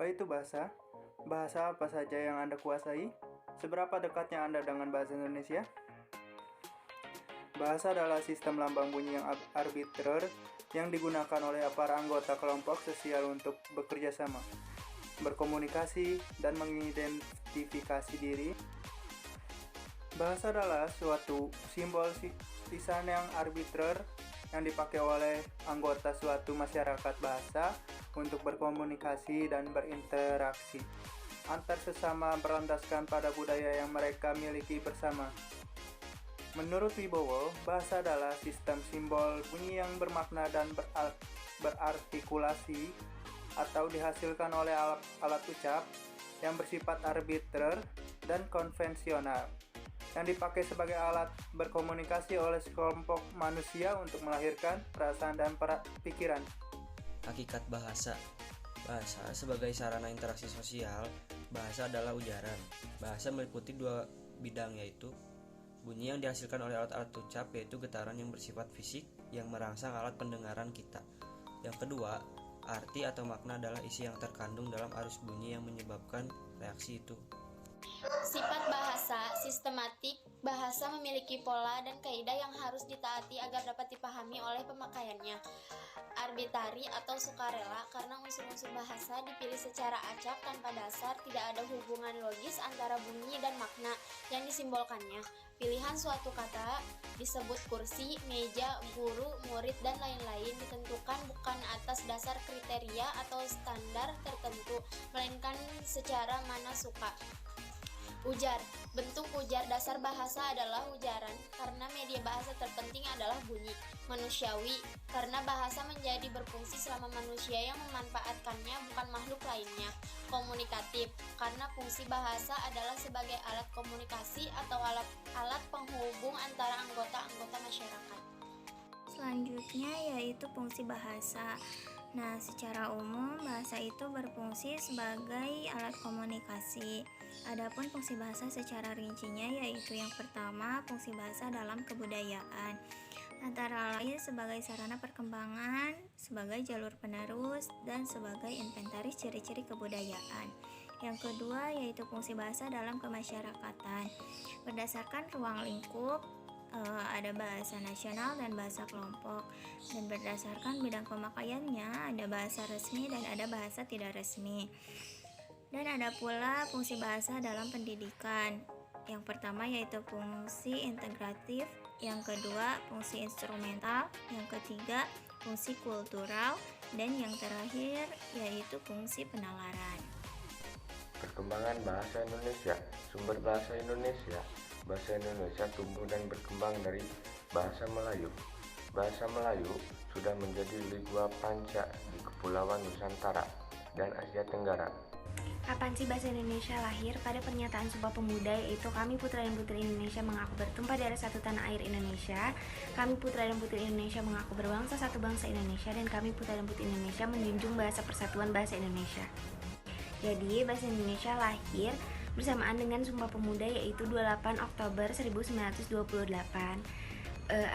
Apa itu bahasa? Bahasa apa saja yang Anda kuasai? Seberapa dekatnya Anda dengan bahasa Indonesia? Bahasa adalah sistem lambang bunyi yang arbitrer yang digunakan oleh para anggota kelompok sosial untuk bekerja sama, berkomunikasi, dan mengidentifikasi diri. Bahasa adalah suatu simbol lisan yang arbitrer yang dipakai oleh anggota suatu masyarakat bahasa untuk berkomunikasi dan berinteraksi antar sesama berlandaskan pada budaya yang mereka miliki bersama. Menurut Wibowo, bahasa adalah sistem simbol bunyi yang bermakna dan berartikulasi atau dihasilkan oleh alat ucap yang bersifat arbitrer dan konvensional, yang dipakai sebagai alat berkomunikasi oleh sekelompok manusia untuk melahirkan perasaan dan pikiran. Hakikat bahasa. Bahasa sebagai sarana interaksi sosial. Bahasa adalah ujaran. Bahasa meliputi dua bidang, yaitu bunyi yang dihasilkan oleh alat-alat ucap, yaitu getaran yang bersifat fisik yang merangsang alat pendengaran kita. Yang kedua, arti atau makna adalah isi yang terkandung dalam arus bunyi yang menyebabkan reaksi itu. Sifat bahasa sistematik. Bahasa memiliki pola dan kaidah yang harus ditaati agar dapat dipahami oleh pemakaiannya. Arbitari atau sukarela, karena unsur-unsur bahasa dipilih secara acak tanpa dasar, tidak ada hubungan logis antara bunyi dan makna yang disimbolkannya. Pilihan suatu kata disebut kursi, meja, guru, murid, dan lain-lain ditentukan bukan atas dasar kriteria atau standar tertentu, melainkan secara mana suka. Ujar. Bentuk ujar dasar bahasa adalah ujaran, karena media bahasa terpenting adalah bunyi. Manusiawi, karena bahasa menjadi berfungsi selama manusia yang memanfaatkannya, bukan makhluk lainnya. Komunikatif, karena fungsi bahasa adalah sebagai alat komunikasi atau alat penghubung antara anggota-anggota masyarakat. Selanjutnya yaitu fungsi bahasa. Nah, secara umum bahasa itu berfungsi sebagai alat komunikasi. Adapun fungsi bahasa secara rincinya yaitu yang pertama, fungsi bahasa dalam kebudayaan. Antara lain sebagai sarana perkembangan, sebagai jalur penerus, dan sebagai inventaris ciri-ciri kebudayaan. Yang kedua yaitu fungsi bahasa dalam kemasyarakatan. Berdasarkan ruang lingkup, ada bahasa nasional dan bahasa kelompok, dan berdasarkan bidang pemakaiannya ada bahasa resmi dan ada bahasa tidak resmi. Dan ada pula fungsi bahasa dalam pendidikan. Yang pertama yaitu fungsi integratif, yang kedua fungsi instrumental, yang ketiga fungsi kultural, dan yang terakhir yaitu fungsi penalaran. Perkembangan bahasa Indonesia. Sumber bahasa Indonesia. Bahasa Indonesia tumbuh dan berkembang dari bahasa Melayu. Bahasa Melayu sudah menjadi lingua panca di Kepulauan Nusantara dan Asia Tenggara. Kapan sih bahasa Indonesia lahir? Pada pernyataan Sumpah Pemuda, yaitu kami putra dan putri Indonesia mengaku bertumpah darah satu tanah air Indonesia, kami putra dan putri Indonesia mengaku berbangsa satu bangsa Indonesia, dan kami putra dan putri Indonesia menjunjung bahasa persatuan bahasa Indonesia. Jadi bahasa Indonesia lahir bersamaan dengan Sumpah Pemuda, yaitu 28 Oktober 1928.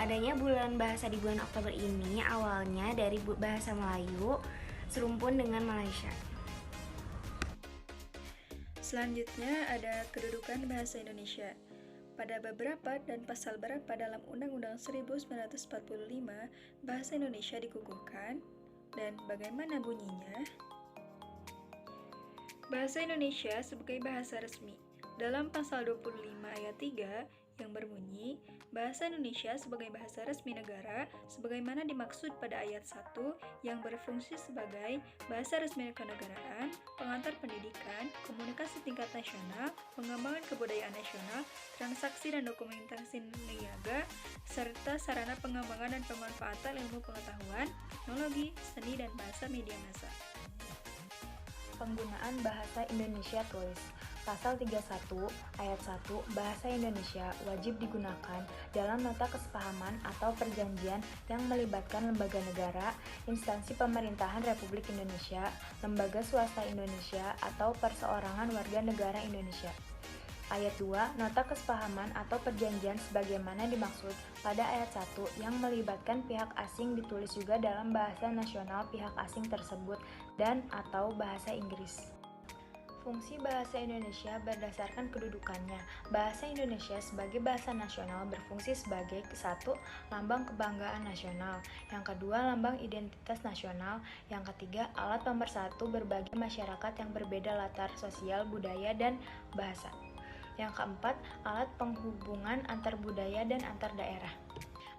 Adanya bulan bahasa di bulan Oktober ini awalnya dari bahasa Melayu serumpun dengan Malaysia. Selanjutnya ada kedudukan bahasa Indonesia. Pada beberapa dan pasal berapa dalam Undang-Undang 1945, bahasa Indonesia dikukuhkan dan bagaimana bunyinya? Bahasa Indonesia sebagai bahasa resmi. Dalam pasal 25 ayat 3 yang berbunyi, bahasa Indonesia sebagai bahasa resmi negara sebagaimana dimaksud pada ayat 1 yang berfungsi sebagai bahasa resmi kenegaraan, pengantar pendidikan, komunikasi tingkat nasional, pengembangan kebudayaan nasional, transaksi dan dokumentasi niaga, serta sarana pengembangan dan pemanfaatan ilmu pengetahuan, teknologi, seni, dan bahasa media massa. Penggunaan bahasa Indonesia tulis. Pasal 31 ayat 1 bahasa Indonesia wajib digunakan dalam nota kesepahaman atau perjanjian yang melibatkan lembaga negara, instansi pemerintahan Republik Indonesia, lembaga swasta Indonesia, atau perseorangan warga negara Indonesia. Ayat 2, nota kesepahaman atau perjanjian sebagaimana dimaksud pada ayat 1 yang melibatkan pihak asing ditulis juga dalam bahasa nasional pihak asing tersebut dan atau bahasa Inggris. Fungsi bahasa Indonesia berdasarkan kedudukannya. Bahasa Indonesia sebagai bahasa nasional berfungsi sebagai 1. Lambang kebanggaan nasional, yang kedua lambang identitas nasional, yang ketiga alat pemersatu berbagai masyarakat yang berbeda latar sosial, budaya, dan bahasa. Yang keempat, alat penghubungan antar budaya dan antar daerah.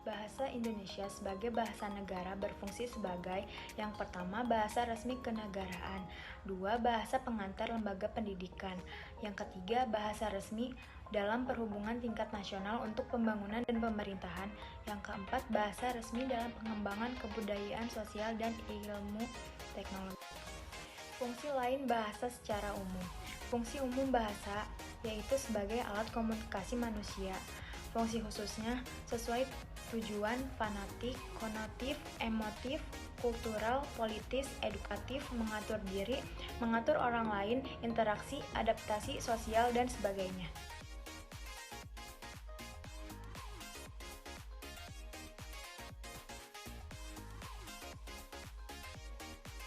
Bahasa Indonesia sebagai bahasa negara berfungsi sebagai yang pertama bahasa resmi kenegaraan, 2. bahasa pengantar lembaga pendidikan, yang ketiga bahasa resmi dalam perhubungan tingkat nasional untuk pembangunan dan pemerintahan, yang keempat bahasa resmi dalam pengembangan kebudayaan sosial dan ilmu teknologi. Fungsi lain bahasa secara umum. Fungsi umum bahasa yaitu sebagai alat komunikasi manusia. Fungsi khususnya sesuai tujuan fanatik, konotif, emotif, kultural, politis, edukatif, mengatur diri, mengatur orang lain, interaksi, adaptasi sosial, dan sebagainya.